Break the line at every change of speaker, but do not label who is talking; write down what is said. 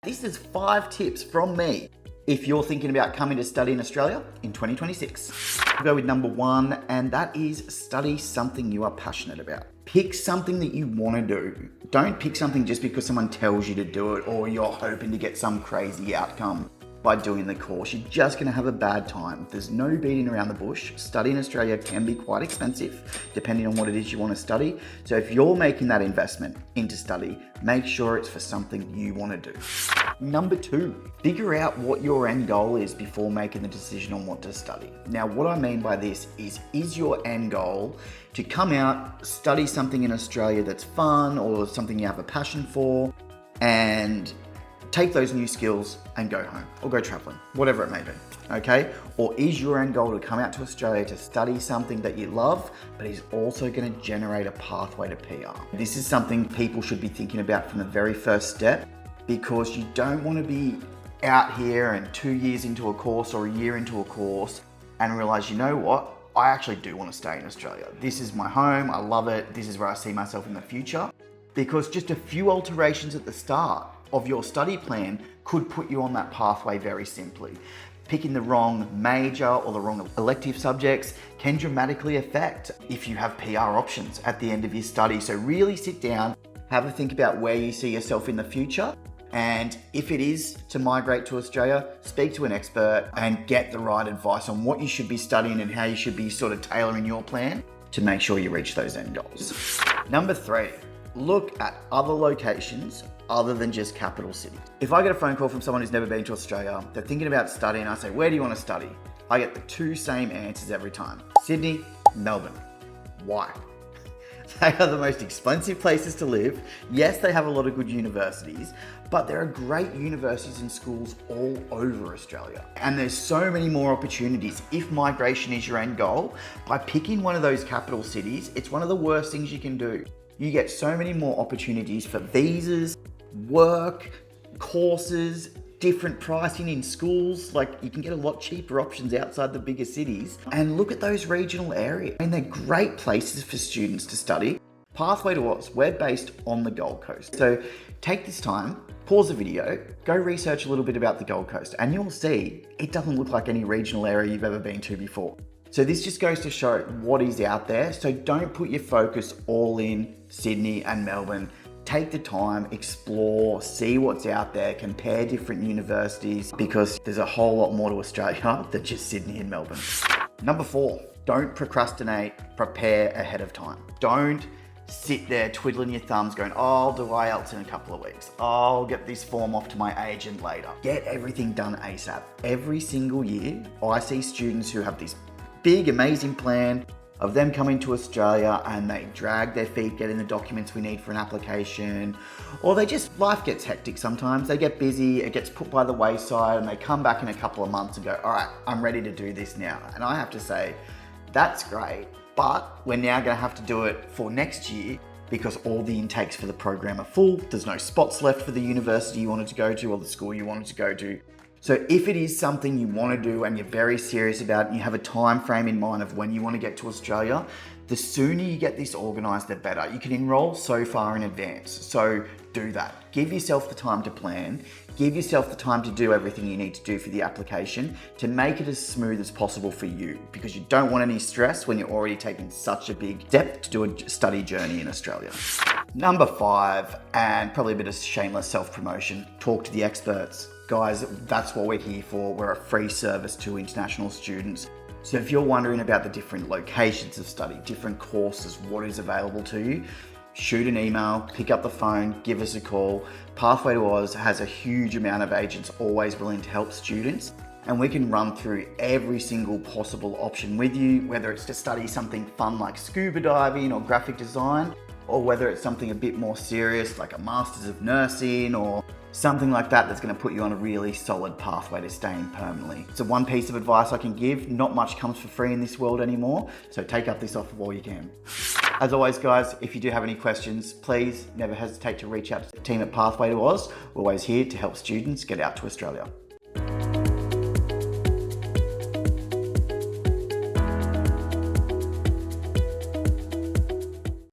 This is 5 tips from me if you're thinking about coming to study in Australia in 2026. We'll go with number 1, and that is study something you are passionate about. Pick something that you want to do. Don't pick something just because someone tells you to do it or you're hoping to get some crazy outcome by doing the course. You're just going to have a bad time. There's no beating around the bush. Study in Australia can be quite expensive depending on what it is you want to study. So if you're making that investment into study, make sure it's for something you want to do. Number 2, figure out what your end goal is before making the decision on what to study. Now, what I mean by this is your end goal to come out, study something in Australia that's fun or something you have a passion for, and take those new skills and go home or go traveling, whatever it may be, okay? Or is your end goal to come out to Australia to study something that you love, but is also going to generate a pathway to PR? This is something people should be thinking about from the very first step, because you don't want to be out here and 2 years into a course or a year into a course and realize, you know what? I actually do want to stay in Australia. This is my home. I love it. This is where I see myself in the future. Because just a few alterations at the start of your study plan could put you on that pathway very simply. Picking the wrong major or the wrong elective subjects can dramatically affect if you have PR options at the end of your study. So really sit down, have a think about where you see yourself in the future. And if it is to migrate to Australia, speak to an expert and get the right advice on what you should be studying and how you should be sort of tailoring your plan to make sure you reach those end goals. Number 3, look at other locations other than just capital cities. If I get a phone call from someone who's never been to Australia, they're thinking about studying, I say, where do you want to study? I get the 2 same answers every time. Sydney, Melbourne. Why? They are the most expensive places to live. Yes, they have a lot of good universities, but there are great universities and schools all over Australia. And there's so many more opportunities. If migration is your end goal, by picking one of those capital cities, it's one of the worst things you can do. You get so many more opportunities for visas, work, courses, different pricing in schools. Like, you can get a lot cheaper options outside the bigger cities. And look at those regional areas. I mean, they're great places for students to study. Pathway to Oz, we're based on the Gold Coast. So take this time, pause the video, go research a little bit about the Gold Coast, and you'll see it doesn't look like any regional area you've ever been to before. So this just goes to show what is out there. So don't put your focus all in Sydney and Melbourne. Take the time, explore, see what's out there, compare different universities, because there's a whole lot more to Australia than just Sydney and Melbourne. Number 4, don't procrastinate, prepare ahead of time. Don't sit there twiddling your thumbs going, oh, I'll do IELTS in a couple of weeks. I'll get this form off to my agent later. Get everything done ASAP. Every single year, I see students who have this big, amazing plan of them coming to Australia and they drag their feet getting the documents we need for an application, or life gets hectic sometimes. They get busy, it gets put by the wayside, and they come back in a couple of months and go, all right, I'm ready to do this now. And I have to say, that's great, but we're now gonna have to do it for next year because all the intakes for the program are full. There's no spots left for the university you wanted to go to or the school you wanted to go to. So if it is something you want to do and you're very serious about it, and you have a time frame in mind of when you want to get to Australia, the sooner you get this organised, the better. You can enrol so far in advance, so do that. Give yourself the time to plan. Give yourself the time to do everything you need to do for the application to make it as smooth as possible for you, because you don't want any stress when you're already taking such a big step to do a study journey in Australia. Number 5, and probably a bit of shameless self-promotion, talk to the experts. Guys, that's what we're here for. We're a free service to international students. So if you're wondering about the different locations of study, different courses, what is available to you, shoot an email, pick up the phone, give us a call. Pathway to Oz has a huge amount of agents always willing to help students, and we can run through every single possible option with you, whether it's to study something fun like scuba diving or graphic design, or whether it's something a bit more serious like a Masters of Nursing or something like that that's going to put you on a really solid pathway to staying permanently. So one piece of advice I can give, not much comes for free in this world anymore, so take up this offer while you can. As always, guys, if you do have any questions, please never hesitate to reach out to the team at Pathway to Oz. We're always here to help students get out to Australia.